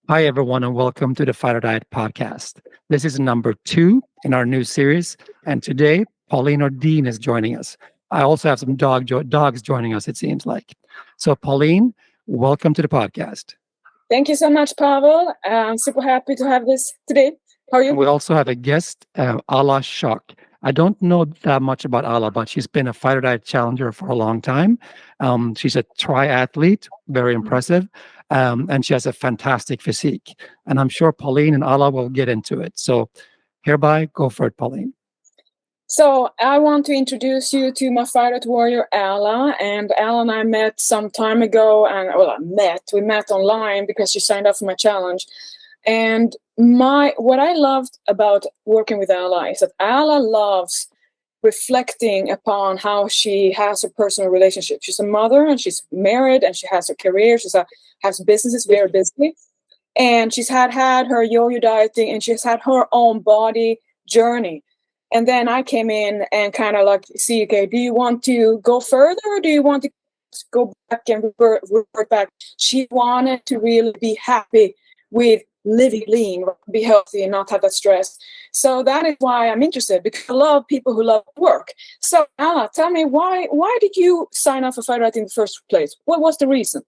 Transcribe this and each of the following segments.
Hi, everyone, and welcome to the Fighterdiet podcast. This is number 2 in our new series, and today Pauline Pauline is joining us. I also have some dogs joining us, it seems like. So, Pauline, welcome to the podcast. Thank you so much, Pavel. I'm super happy to have this today. How are you? And we also have a guest, Alla Schock. I don't know that much about Alla, but she's been a Fighterdiet challenger for a long time. She's a triathlete, very impressive, and she has a fantastic physique. And I'm sure Pauline and Alla will get into it. So, hereby, go for it, Pauline. So I want to introduce you to my Fighterdiet warrior, Alla. And Alla and I met some time ago. And we met online because she signed up for my challenge. And what I loved about working with Alla is that Alla loves reflecting upon how she has a personal relationship. She's a mother and she's married and she has a career. She has businesses, very busy. And she's had her yo-yo dieting and she's had her own body journey. And then I came in and kind of like, see, okay, do you want to go further or do you want to go back and revert back? She wanted to really be happy with living lean, be healthy and not have that stress. So that is why I'm interested, because I love people who love work. So Alla, tell me, why did you sign up for Fighterdiet in the first place? What was the reason?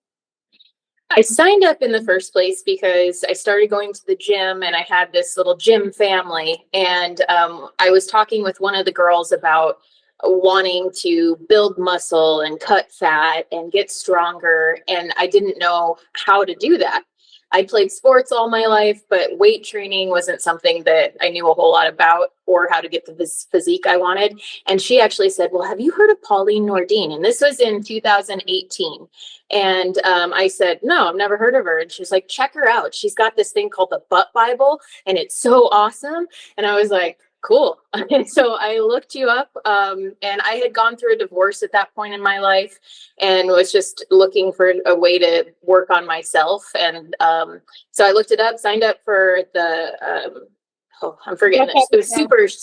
I signed up in the first place because I started going to the gym and I had this little gym family. And I was talking with one of the girls about wanting to build muscle and cut fat and get stronger. And I didn't know how to do that. I played sports all my life, but weight training wasn't something that I knew a whole lot about or how to get the physique I wanted. And she actually said, well, have you heard of Pauline Pauline? And this was in 2018. And I said, no, I've never heard of her. And she's like, check her out. She's got this thing called the Butt Bible, and it's so awesome. And I was like, cool. And so I looked you up, and I had gone through a divorce at that point in my life and was just looking for a way to work on myself. And so I looked it up, signed up for the, I'm forgetting this. It was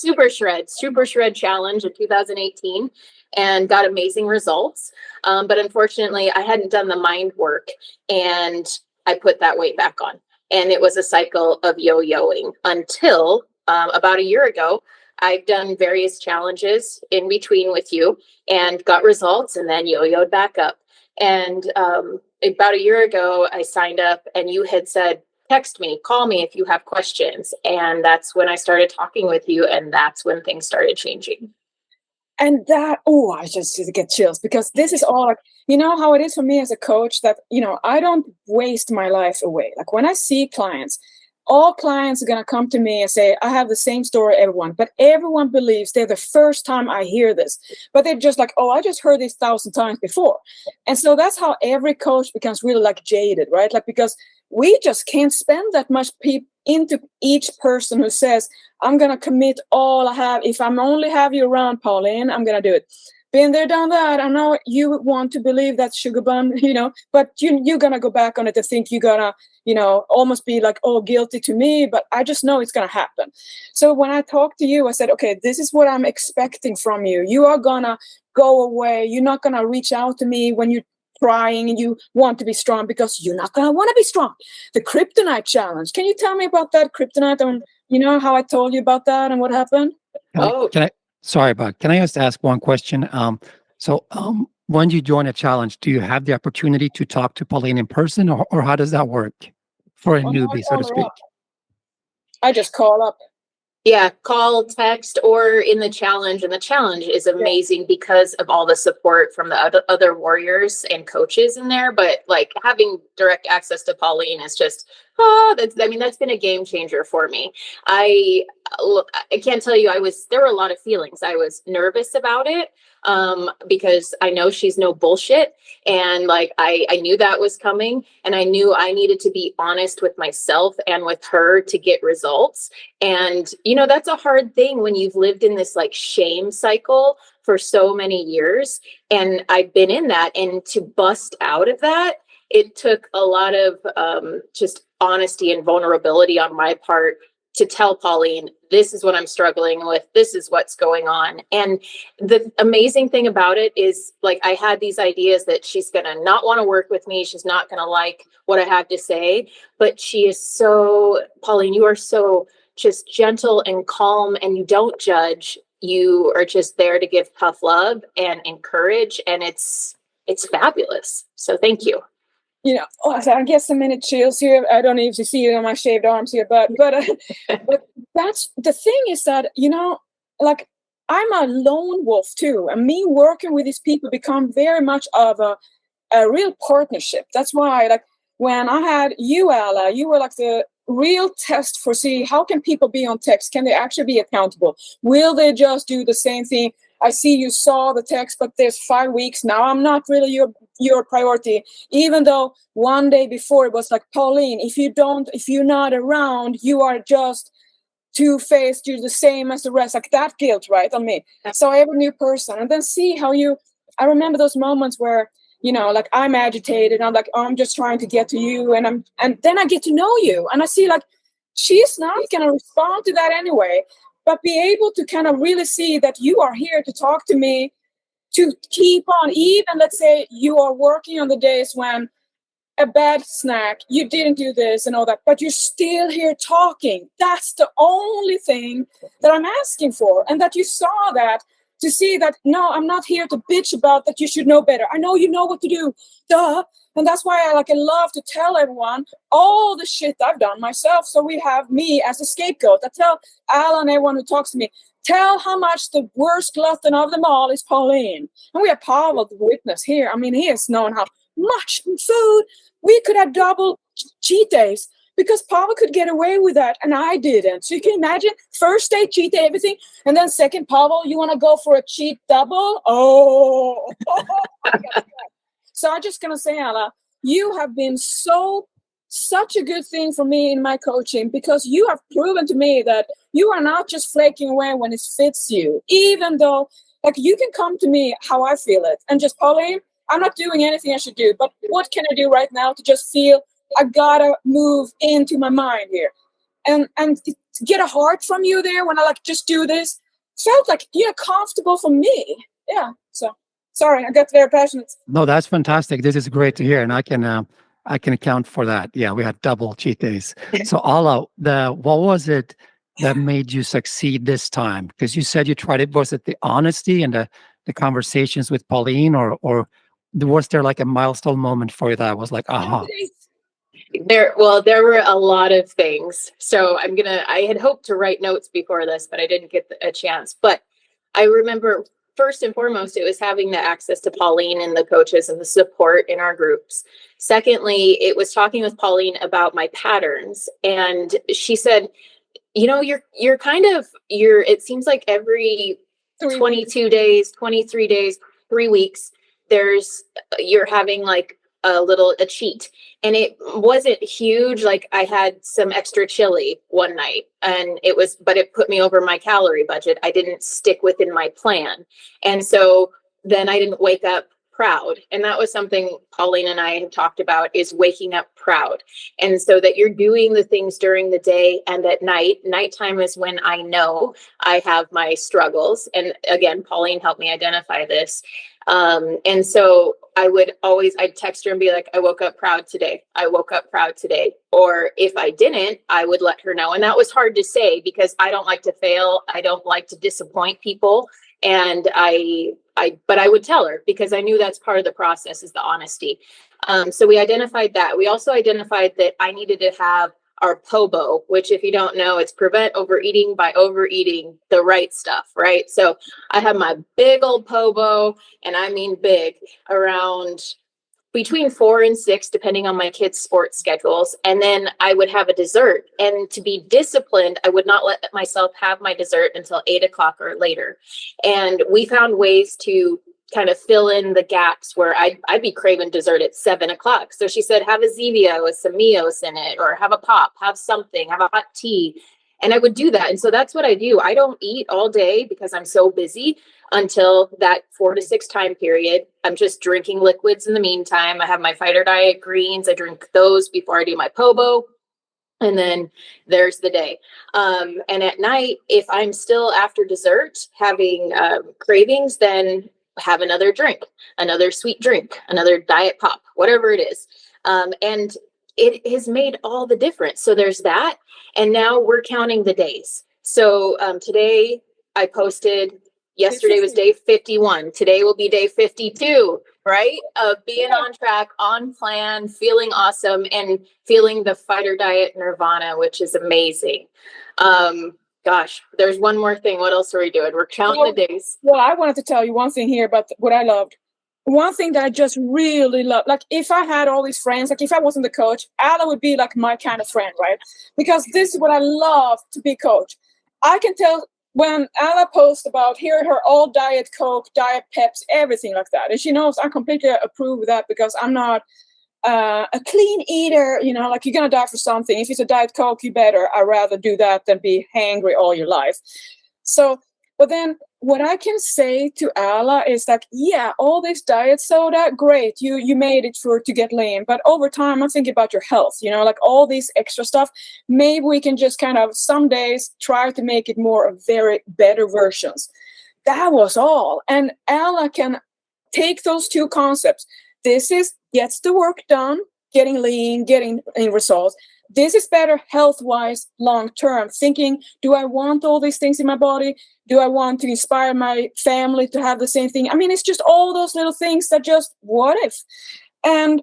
Super Shred Challenge in 2018 and got amazing results. But unfortunately, I hadn't done the mind work and I put that weight back on. And it was a cycle of yo-yoing until about a year ago. I've done various challenges in between with you and got results and then yo-yoed back up. And about a year ago, I signed up and you had said, text me, call me if you have questions. And that's when I started talking with you. And that's when things started changing. And that, I just get chills, because this is all like, you know how it is for me as a coach that, I don't waste my life away. Like when I see clients, all clients are going to come to me and say, I have the same story, everyone. But everyone believes they're the first time I hear this. But they're just like, I just heard this 1,000 times before. And so that's how every coach becomes really like jaded, right? Like, because we just can't spend that much into each person who says, I'm going to commit all I have. If I'm only have you around, Pauline, I'm going to do it. Been there, done that. I know you want to believe that sugar bun, but you're going to go back on it to think you're going to, almost be like, guilty to me. But I just know it's going to happen. So when I talked to you, I said, okay, this is what I'm expecting from you. You are going to go away. You're not going to reach out to me when you're trying and you want to be strong, because you're not going to want to be strong. The Kryptonite challenge. Can you tell me about that Kryptonite and how I told you about that and what happened? Can I just ask one question? When you join a challenge, do you have the opportunity to talk to Pauline in person, or how does that work for a newbie, so to speak? I just call up. Yeah, call, text, or in the challenge. And the challenge is amazing because of all the support from the other warriors and coaches in there. But like having direct access to Pauline is just, that's been a game changer for me. I can't tell you, there were a lot of feelings. I was nervous about it because I know she's no bullshit. And like, I knew that was coming, and I knew I needed to be honest with myself and with her to get results. And, that's a hard thing when you've lived in this like shame cycle for so many years. And I've been in that, and to bust out of that, it took a lot of just honesty and vulnerability on my part to tell Pauline, this is what I'm struggling with. This is what's going on. And the amazing thing about it is, like, I had these ideas that she's going to not want to work with me. She's not going to like what I have to say, but she is so, Pauline, you are so just gentle and calm, and you don't judge. You are just there to give tough love and encourage. And it's fabulous. So thank you. You know, I get so many chills here. I don't know if you see it on my shaved arms here, but that's the thing, is that, you know, like, I'm a lone wolf too, and me working with these people become very much of a real partnership. That's why, like, when I had you, Alla, you were like the real test for see how can people be on text? Can they actually be accountable? Will they just do the same thing? I see you saw the text, but there's 5 weeks now. I'm not really your priority. Even though one day before it was like, Pauline, if you're not around, you are just two-faced. You're the same as the rest. Like that guilt, right, on me. So every new person, and then see how I remember those moments where, you know, like, I'm agitated. I'm like, oh, I'm just trying to get to you, and then I get to know you, and I see, like, she's not gonna respond to that anyway. But be able to kind of really see that you are here to talk to me, to keep on, even let's say you are working on the days when a bad snack, you didn't do this and all that, but you're still here talking. That's the only thing that I'm asking for. And that you saw that, to see that, no, I'm not here to bitch about that you should know better. I know you know what to do. Duh. And that's why I love to tell everyone all the shit I've done myself. So we have me as a scapegoat. I tell Al and everyone who talks to me, tell how much the worst glutton of them all is Pauline. And we have Pavel, the witness here. I mean, he has known how much food. We could have double cheat days because Pavel could get away with that and I didn't. So you can imagine, first day, cheat day, everything. And then second, Pavel, you want to go for a cheat double? Oh. So I'm just going to say, Alla, you have been such a good thing for me in my coaching, because you have proven to me that you are not just flaking away when it fits you, even though, like, you can come to me how I feel it and just, Pauline, I'm not doing anything I should do, but what can I do right now to just feel I gotta move into my mind here, and to get a heart from you there when I just do this, felt like, comfortable for me. Yeah. So sorry, I got very passionate. No, that's fantastic. This is great to hear, and I can account for that. Yeah, we had double cheat days. So Alla, what was it that made you succeed this time? Because you said you tried it. Was it the honesty and the conversations with Pauline, or was there like a milestone moment for you that was like, aha? There were a lot of things. So I had hoped to write notes before this, but I didn't get a chance. But I remember, first and foremost, it was having the access to Pauline and the coaches and the support in our groups. Secondly, it was talking with Pauline about my patterns. And she said, it seems like every 22 days, 23 days, 3 weeks, you're having like a cheat. And it wasn't huge. Like, I had some extra chili one night but it put me over my calorie budget. I didn't stick within my plan. And so then I didn't wake up proud. And that was something Pauline and I have talked about, is waking up proud. And so that you're doing the things during the day, and at nighttime is when I know I have my struggles. And again, Pauline helped me identify this. And so I'd text her and be like, I woke up proud today. I woke up proud today. Or if I didn't, I would let her know. And that was hard to say, because I don't like to fail. I don't like to disappoint people. And but I would tell her, because I knew that's part of the process, is the honesty. So we identified that. We also identified that I needed to have our POBO, which, if you don't know, it's prevent overeating by overeating the right stuff, right? So I have my big old POBO, and I mean big, around between 4 and 6, depending on my kids' sports schedules. And then I would have a dessert. And to be disciplined, I would not let myself have my dessert until 8 o'clock or later. And we found ways to kind of fill in the gaps where I'd be craving dessert at 7 o'clock. So she said, have a Zevia with some Mios in it, or have a pop, have something, have a hot tea. And I would do that. And so that's what I do. I don't eat all day because I'm so busy until that 4 to 6 time period. I'm just drinking liquids in the meantime. I have my Fighterdiet greens. I drink those before I do my POBO. And then there's the day. And at night, if I'm still after dessert having cravings, then have another drink, another sweet drink, another diet pop, whatever it is. And it has made all the difference. So there's that. And now we're counting the days. So today I posted, yesterday was day 51. Today will be day 52, right? Being on track, on plan, feeling awesome, and feeling the Fighterdiet Nirvana, which is amazing. Gosh, there's one more thing. What else are we doing? We're counting the days. Well, I wanted to tell you one thing here about what I loved. One thing that I just really love, like if I had all these friends, like if I wasn't the coach, Alla would be like my kind of friend, right? Because this is what I love to be coach. I can tell when Alla posts about here her all diet Coke, diet Peps, everything like that. And she knows I completely approve of that because I'm not a clean eater, you know, like you're going to die for something. If it's a diet Coke, you better. I'd rather do that than be hangry all your life. So, but then what I can say to Alla is that, yeah, all this diet soda, great. You made it to get lean. But over time, I'm thinking about your health, you know, like all this extra stuff. Maybe we can just kind of some days try to make it more of very better versions. That was all. And Alla can take those two concepts. This is gets the work done, getting lean, getting results. This is better health-wise, long-term. Thinking, do I want all these things in my body? Do I want to inspire my family to have the same thing? I mean, it's just all those little things that just, what if? And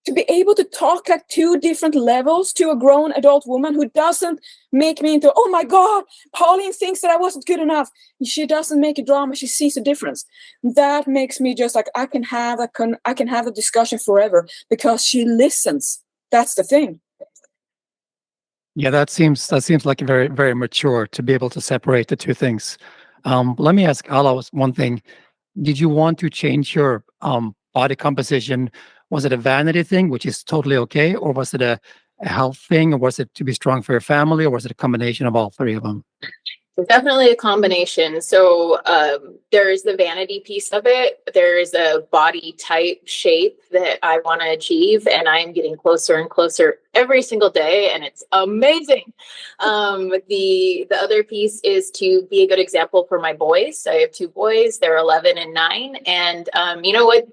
to be able to talk like two different levels to a grown adult woman who doesn't make me into, oh my God, Pauline thinks that I wasn't good enough. She doesn't make a drama. She sees a difference. That makes me just like, I can have a discussion forever because she listens. That's the thing. Yeah, that seems like very, very mature to be able to separate the two things. Let me ask Alla one thing. Did you want to change your body composition? Was it a vanity thing, which is totally okay, or was it a health thing, or was it to be strong for your family, or was it a combination of all three of them? Definitely a combination. So there is the vanity piece of it. There is a body type shape that I want to achieve, and I'm getting closer and closer every single day, and it's amazing. The other piece is to be a good example for my boys. I have two boys. They're 11 and 9, and you know what?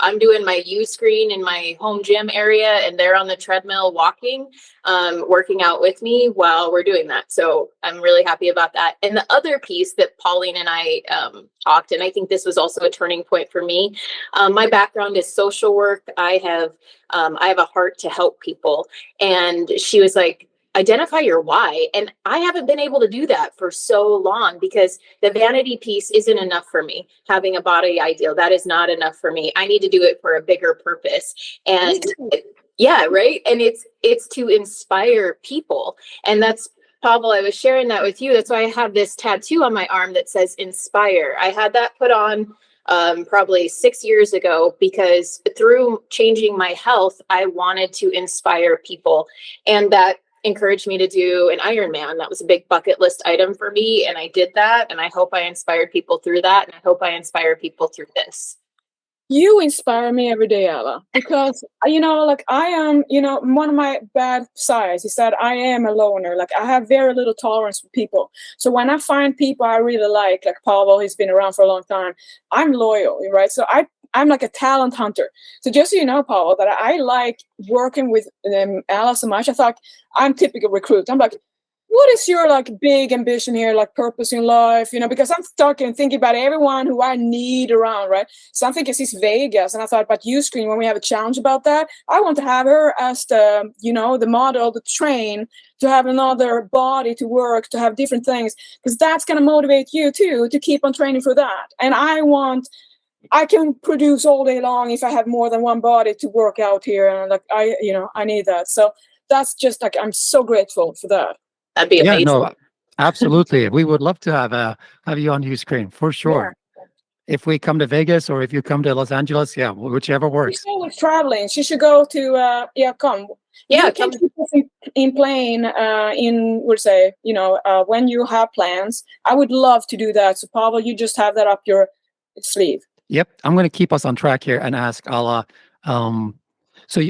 I'm doing my Uscreen in my home gym area, and they're on the treadmill walking, working out with me while we're doing that. So I'm really happy about that. And the other piece that Pauline and I talked, and I think this was also a turning point for me. My background is social work. I have a heart to help people. And she was like, identify your why. And I haven't been able to do that for so long because the vanity piece isn't enough for me. Having a body ideal, that is not enough for me. I need to do it for a bigger purpose. And yeah, right. And it's to inspire people. And that's, Pavel, I was sharing that with you. That's why I have this tattoo on my arm that says inspire. I had that put on probably 6 years ago because through changing my health, I wanted to inspire people. And that encouraged me to do an Ironman. That was a big bucket list item for me. And I did that. And I hope I inspired people through that. And I hope I inspire people through this. You inspire me every day, Alla, because, you know, like I am, you know, one of my bad sides is that I am a loner. Like I have very little tolerance for people. So when I find people I really like Pavel, he's been around for a long time, I'm loyal, right? So I'm like a talent hunter. So just so you know, Pavel, that I like working with Alla so much. I thought I'm typical recruit. I'm like, what is your like big ambition here, like purpose in life? You know, because I'm thinking about everyone who I need around, right? So I'm thinking she's Vegas, and I thought about Uscreen when we have a challenge about that. I want to have her as the, you know, the model, the train, to have another body to work, to have different things, because that's going to motivate you too to keep on training for that. And I can produce all day long if I have more than one body to work out here, and like I need that. So that's just like I'm so grateful for that. That'd be amazing. Yeah, no, absolutely. We would love to have you on Uscreen for sure. Yeah. If we come to Vegas or if you come to Los Angeles, yeah, whichever works. She's always traveling. She should go to come. Yeah, you can keep us in plane when you have plans. I would love to do that. So Pavel, you just have that up your sleeve. Yep, I'm going to keep us on track here and ask Alla. So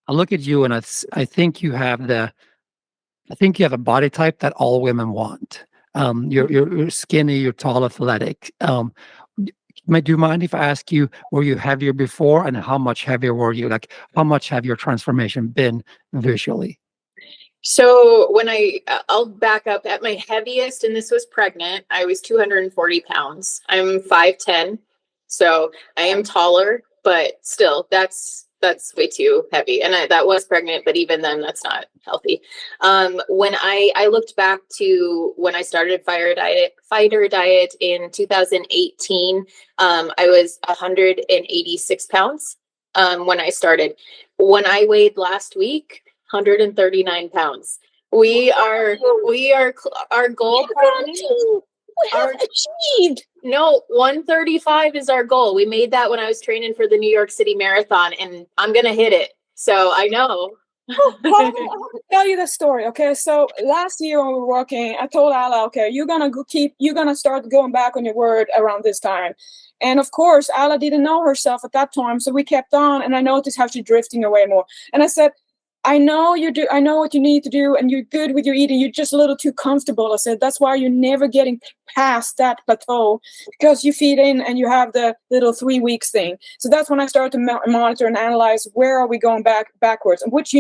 I look at you and I think you have a body type that all women want. You're skinny, you're tall, athletic. Do you mind if I ask you, were you heavier before, and how much heavier were you? Like, how much have your transformation been visually? So when I'll back up at my heaviest, and this was pregnant, I was 240 pounds. I'm 5'10", so I am taller, but still that's way too heavy. And that was pregnant, but even then that's not healthy. When I looked back to when I started Fighterdiet in 2018, I was 186 pounds when I started. When I weighed last week, 139 pounds. Our goal. We have achieved. No, 135 is our goal. We made that when I was training for the New York City Marathon, and I'm gonna hit it. So I know. I'll tell you the story. Okay, so last year when we were working, I told Alla, okay, you're gonna start going back on your word around this time. And of course, Alla didn't know herself at that time, so we kept on, and I noticed how she's drifting away more. And I said, I know what you need to do, and you're good with your eating. You're just a little too comfortable. I said, that's why you're never getting past that plateau, because you feed in and you have the little 3 weeks thing. So that's when I started to monitor and analyze, where are we going backwards? And which,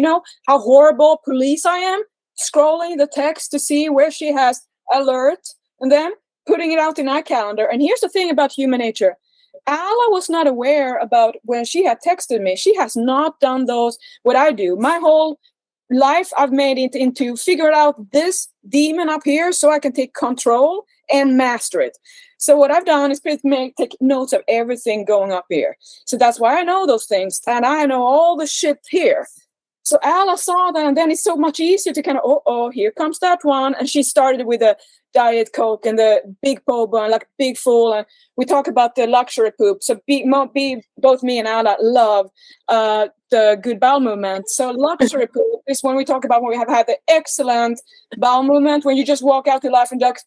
how horrible police I am, scrolling the text to see where she has alert and then putting it out in our calendar. And here's the thing about human nature. Alla was not aware about when she had texted me. She has not done what I do. My whole life, I've made it into figure out this demon up here so I can take control and master it. So what I've done is take notes of everything going up here. So that's why I know those things. And I know all the shit here. So Alla saw that, and then it's so much easier to kind of, here comes that one. And she started with a Diet Coke and the big POBO and like big full. And we talk about the luxury poop. So both me and Alla love the good bowel movement. So luxury poop is when we talk about when we have had the excellent bowel movement, when you just walk out to life and just,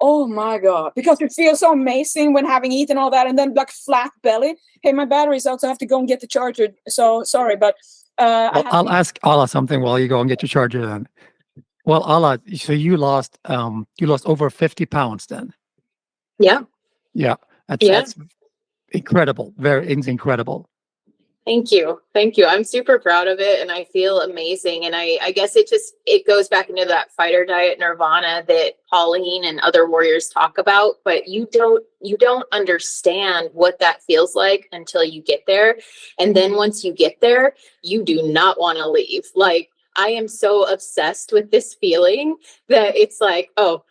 oh my God, because it feels so amazing when having eaten all that and then like flat belly. Hey, my battery's out, so I have to go and get the charger. So sorry, but I'll ask Alla something while you go and get your charger then. Well, Alla, so you lost over 50 pounds then. Yeah. Yeah. That's incredible. It's incredible. Thank you. I'm super proud of it, and I feel amazing. And I guess it goes back into that Fighterdiet Nirvana that Pauline and other warriors talk about, but you don't understand what that feels like until you get there. And then once you get there, you do not want to leave. Like, I am so obsessed with this feeling that it's like, oh,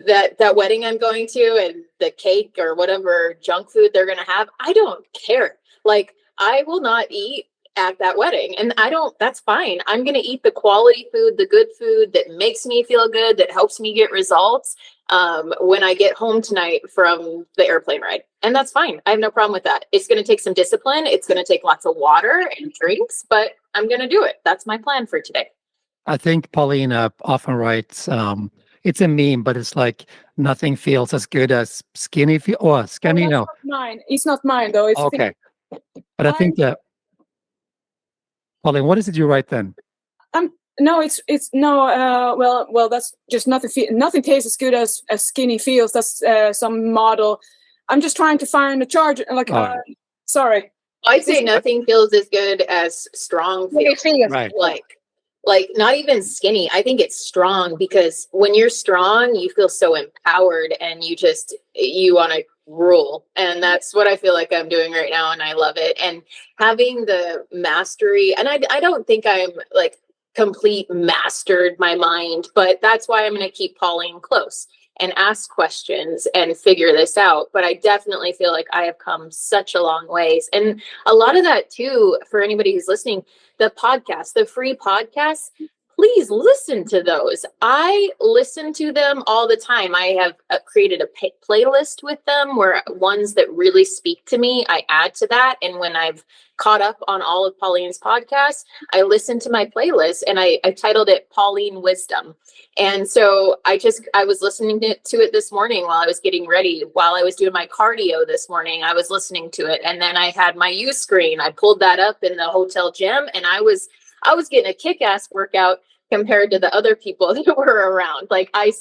that wedding I'm going to and the cake or whatever junk food they're going to have, I don't care. Like, I will not eat at that wedding, and that's fine. I'm going to eat the quality food, the good food that makes me feel good, that helps me get results when I get home tonight from the airplane ride. And that's fine. I have no problem with that. It's going to take some discipline. It's going to take lots of water and drinks, but I'm going to do it. That's my plan for today. I think Pauline often writes, it's a meme, but it's like nothing feels as good as skinny feel. Oh, skinny, no. Not mine. It's not mine though. It's okay. But I think that, Pauline, what did you write then? No, it's no. Well, that's just nothing tastes as good as skinny feels. That's some model. I'm just trying to find a charger. Like, sorry. I'd say nothing feels as good as strong feels. Right. Like not even skinny. I think it's strong, because when you're strong, you feel so empowered and you want to rule. And that's what I feel like I'm doing right now. And I love it. And having the mastery, and I don't think I'm like complete mastered my mind, but that's why I'm going to keep Pauline close and ask questions and figure this out. But I definitely feel like I have come such a long ways. And a lot of that too, for anybody who's listening, the podcast, the free podcasts, please listen to those. I listen to them all the time. I have created a playlist with them where ones that really speak to me, I add to that. And when I've caught up on all of Pauline's podcasts, I listen to my playlist, and I titled it Pauline Wisdom. And so I was listening to it this morning while I was getting ready, while I was doing my cardio this morning, I was listening to it. And then I had my Uscreen. I pulled that up in the hotel gym, and I was I was getting a kick-ass workout compared to the other people that were around. Like I'm,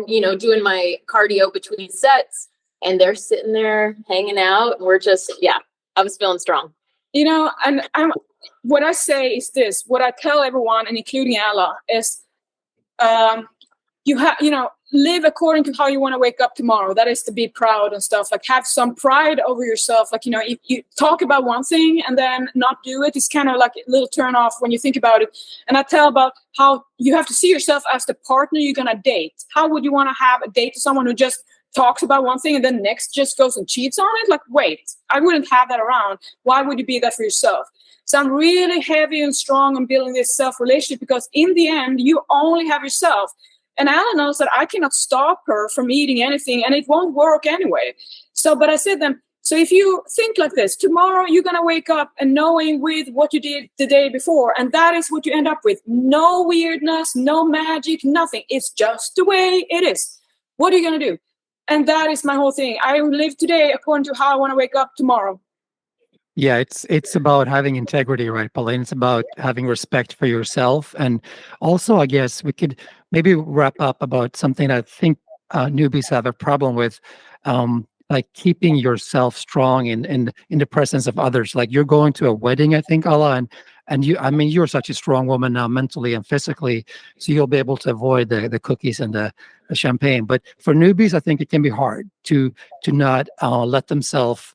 doing my cardio between sets and they're sitting there hanging out. And we're just, I was feeling strong. And what I say is this, what I tell everyone, and including Alla, is live according to how you want to wake up tomorrow. That is to be proud and stuff. Like, have some pride over yourself. Like, if you talk about one thing and then not do it, it's kind of like a little turn off when you think about it. And I tell about how you have to see yourself as the partner you're going to date. How would you want to have a date to someone who just talks about one thing and then next just goes and cheats on it? Like, wait, I wouldn't have that around. Why would you be that for yourself? So I'm really heavy and strong on building this self-relationship, because in the end, you only have yourself. And Alla knows that I cannot stop her from eating anything, and it won't work anyway. But I said then, so if you think like this, tomorrow you're going to wake up and knowing with what you did the day before, and that is what you end up with. No weirdness, no magic, nothing. It's just the way it is. What are you going to do? And that is my whole thing. I live today according to how I want to wake up tomorrow. Yeah, it's about having integrity, right, Pauline? It's about having respect for yourself. And also, I guess we could maybe wrap up about something I think newbies have a problem with, like keeping yourself strong in the presence of others. Like, you're going to a wedding, I think, Alla, and you're such a strong woman now, mentally and physically, so you'll be able to avoid the cookies and the champagne. But for newbies, I think it can be hard to not let themselves.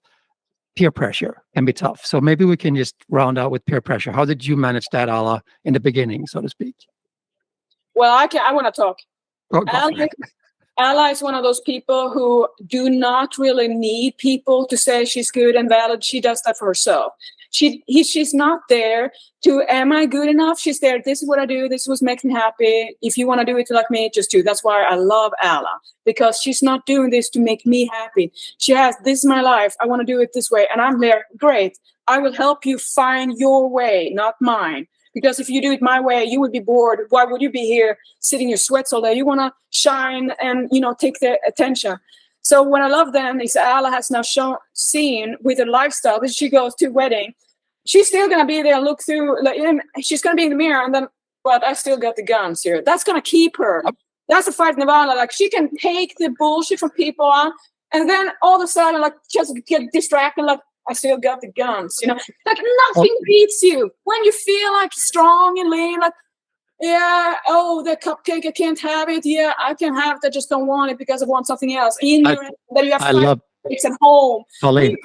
Peer pressure can be tough. So maybe we can just round out with peer pressure. How did you manage that, Alla, in the beginning, so to speak? Well, I want to talk. Go Alla is one of those people who do not really need people to say she's good and valid. She does that for herself. She's not there to, am I good enough? She's there, this is what I do, this is what makes me happy. If you want to do it like me, just do. That's why I love Alla, because she's not doing this to make me happy. She has, this is my life, I want to do it this way, and I'm there, great. I will help you find your way, not mine. Because if you do it my way, you would be bored. Why would you be here sitting in your sweats all day? You want to shine and, take the attention. So what I love then is Alla has now seen with her lifestyle that she goes to a wedding. She's still going to be there, look through, she's going to be in the mirror, and then, but I still got the guns here. That's going to keep her. That's a Fighterdiet Nirvana. Like, she can take the bullshit from people on, and then all of a sudden, like, just get distracted, like, I still got the guns, like nothing beats you when you feel like strong and lean, like, yeah, oh, the cupcake, I can't have it. Yeah, I can have it. I just don't want it because I want something else. Then you have it's at home. Pauline.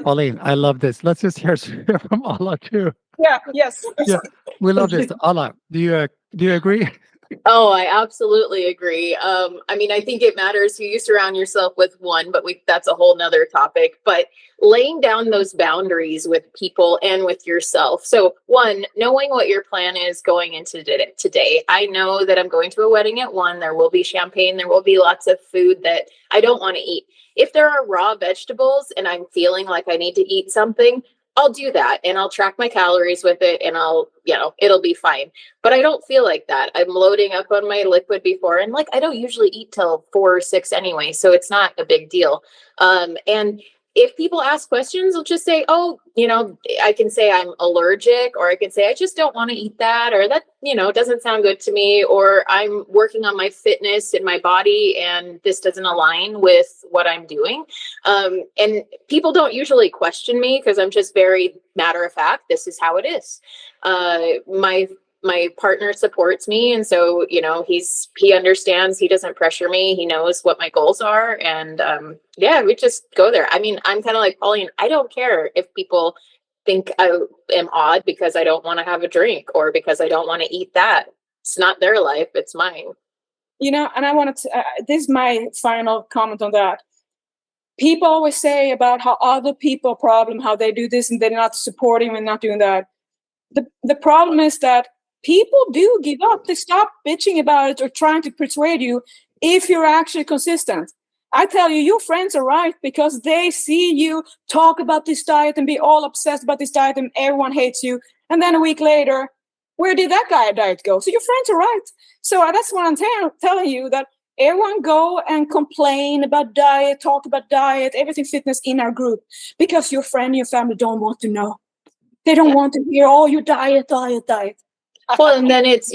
Pauline, I love this. Let's just hear from Alla too. Yeah. Yes. Yeah, we love this. Alla, do you agree? Oh, I absolutely agree. I think it matters who you surround yourself with, one, but that's a whole nother topic. But laying down those boundaries with people and with yourself. So one, knowing what your plan is going into today. I know that I'm going to a wedding at 1. There will be champagne. There will be lots of food that I don't want to eat. If there are raw vegetables and I'm feeling like I need to eat something, I'll do that, and I'll track my calories with it, and it'll be fine. But I don't feel like that. I'm loading up on my liquid before, and I don't usually eat till 4 or 6 anyway, so it's not a big deal. And if people ask questions, I'll just say, oh, I can say I'm allergic, or I can say I just don't want to eat that, or that, doesn't sound good to me, or I'm working on my fitness in my body and this doesn't align with what I'm doing. And people don't usually question me because I'm just very matter of fact. This is how it is. My partner supports me. And so, he understands, he doesn't pressure me. He knows what my goals are. And we just go there. I'm kind of like Pauline. I don't care if people think I am odd because I don't want to have a drink or because I don't want to eat that. It's not their life. It's mine. And I wanted to, this is my final comment on that. People always say about how other people problem, how they do this and they're not supporting and not doing that. The problem is that people do give up. They stop bitching about it or trying to persuade you if you're actually consistent. I tell you, your friends are right because they see you talk about this diet and be all obsessed about this diet and everyone hates you. And then a week later, where did that diet go? So your friends are right. So that's what I'm telling you, that everyone go and complain about diet, talk about diet, everything fitness in our group because your friend and your family don't want to know. They don't want to hear, oh, you diet. Well, and then it's,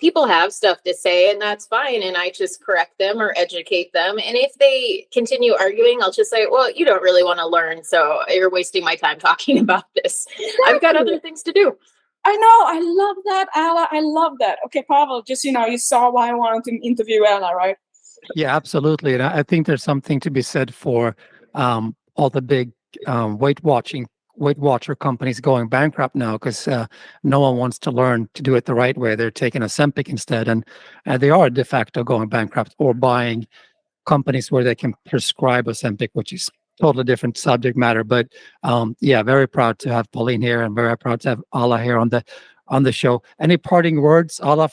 people have stuff to say, and that's fine. And I just correct them or educate them. And if they continue arguing, I'll just say, well, you don't really want to learn. So you're wasting my time talking about this. Exactly. I've got other things to do. I know. I love that, Alla. I love that. Okay, Pavel, just, you saw why I wanted to interview Alla, right? Yeah, absolutely. And I think there's something to be said for all the big Weight Watcher companies going bankrupt now, because no one wants to learn to do it the right way. They're taking Ozempic instead, and they are de facto going bankrupt, or buying companies where they can prescribe Ozempic, which is totally different subject matter. But yeah, very proud to have Pauline here, and very proud to have Alla here on the show. Any parting words, Alla,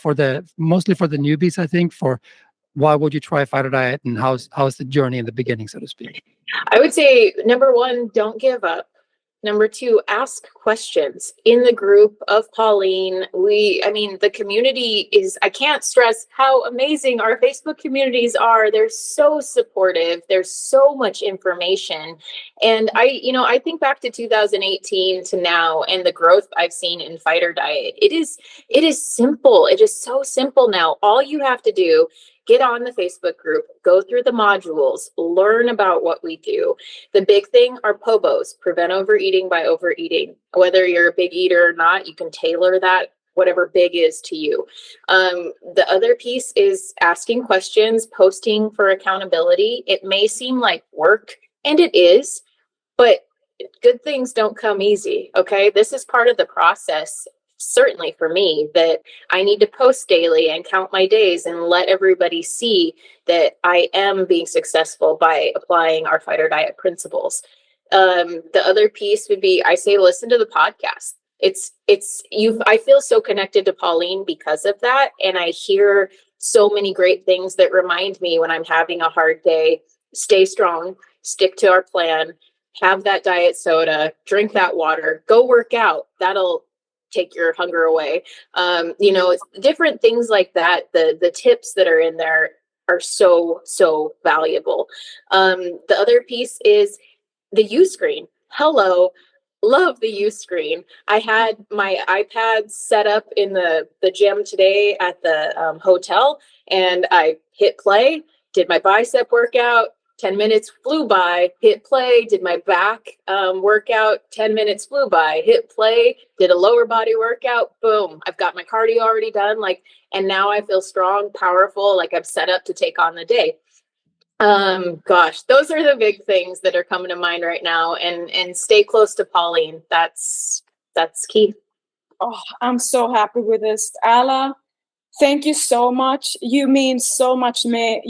mostly for the newbies, I think, for why would you try Fighterdiet, and how's the journey in the beginning, so to speak? I would say, number one, don't give up. Number two, ask questions. In the group of Pauline, the community I can't stress how amazing our Facebook communities are. They're so supportive. There's so much information. And I think back to 2018 to now, and the growth I've seen in Fighterdiet. It is simple. It is so simple now. All you have to do, get on the Facebook group, go through the modules, learn about what we do. The big thing are POBOs, prevent overeating by overeating. Whether you're a big eater or not, you can tailor that, whatever big is to you. The other piece is asking questions, posting for accountability. It may seem like work, and it is, but good things don't come easy, okay? This is part of the process. Certainly for me, that I need to post daily and count my days and let everybody see that I am being successful by applying our Fighterdiet principles. The other piece would be, I say, listen to the podcast. I feel so connected to Pauline because of that. And I hear so many great things that remind me when I'm having a hard day, stay strong, stick to our plan, have that diet soda, drink that water, go work out. That'll take your hunger away. It's different things like that. The tips that are in there are so, so valuable. The other piece is the Uscreen. Hello. Love the Uscreen. I had my iPad set up in the gym today at the hotel, and I hit play, did my bicep workout, 10 minutes flew by, hit play, did my back workout, 10 minutes flew by, hit play, did a lower body workout, boom, I've got my cardio already done, and now I feel strong, powerful, like I'm set up to take on the day. Gosh, those are the big things that are coming to mind right now, and stay close to Pauline. That's key. Oh, I'm so happy with this. Alla, thank you so much. You mean so much to me.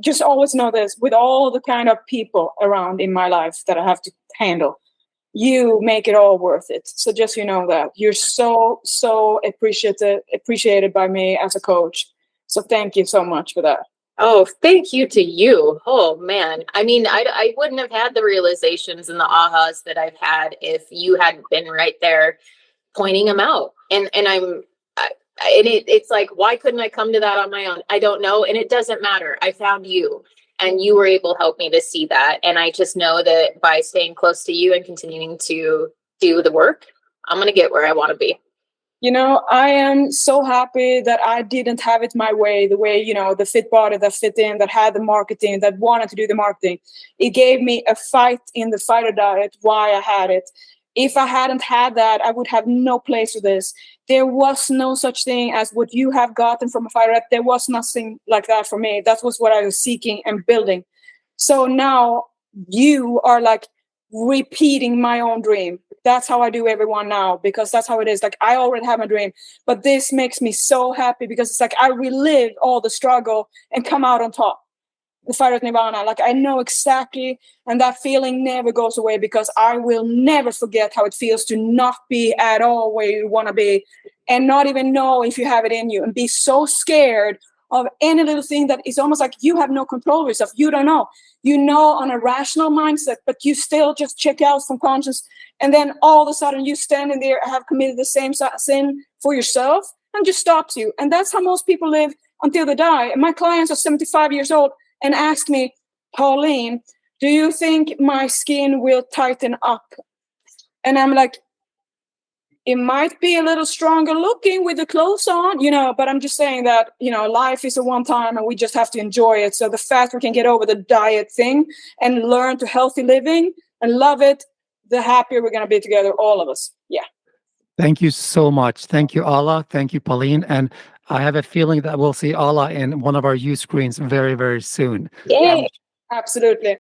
Just always know this, with all the kind of people around in my life that I have to handle, you make it all worth it. So just, that you're so, so appreciated by me as a coach. So thank you so much for that. Oh, thank you to you. Oh man. I wouldn't have had the realizations and the ahas that I've had if you hadn't been right there pointing them out. It's like, why couldn't I come to that on my own? I don't know. And it doesn't matter. I found you, and you were able to help me to see that. And I just know that by staying close to you and continuing to do the work, I'm going to get where I want to be. I am so happy that I didn't have it my way, the way, the fit body that fit in, that had the marketing, that wanted to do the marketing. It gave me a fight in the Fighterdiet, why I had it. If I hadn't had that, I would have no place for this. There was no such thing as what you have gotten from a Fighterdiet. There was nothing like that for me. That was what I was seeking and building. So now you are like repeating my own dream. That's how I do everyone now, because that's how it is. Like, I already have my dream, but this makes me so happy because it's like I relive all the struggle and come out on top. The Fighterdiet Nirvana, like, I know exactly, and that feeling never goes away, because I will never forget how it feels to not be at all where you want to be, and not even know if you have it in you, and be so scared of any little thing that is almost like you have no control of yourself. You don't know. On a rational mindset, but you still just check out some conscience, and then all of a sudden you standing there have committed the same sin for yourself, and just stops you. And that's how most people live until they die. And my clients are 75 years old and ask me, Pauline, do you think my skin will tighten up? And I'm like, it might be a little stronger looking with the clothes on, but I'm just saying that, life is a one time and we just have to enjoy it. So the faster we can get over the diet thing and learn to healthy living and love it, the happier we're going to be together, all of us. Yeah. Thank you so much. Thank you, Alla. Thank you, Pauline. And I have a feeling that we'll see Alla in one of our Uscreens very, very soon. Yay. Absolutely.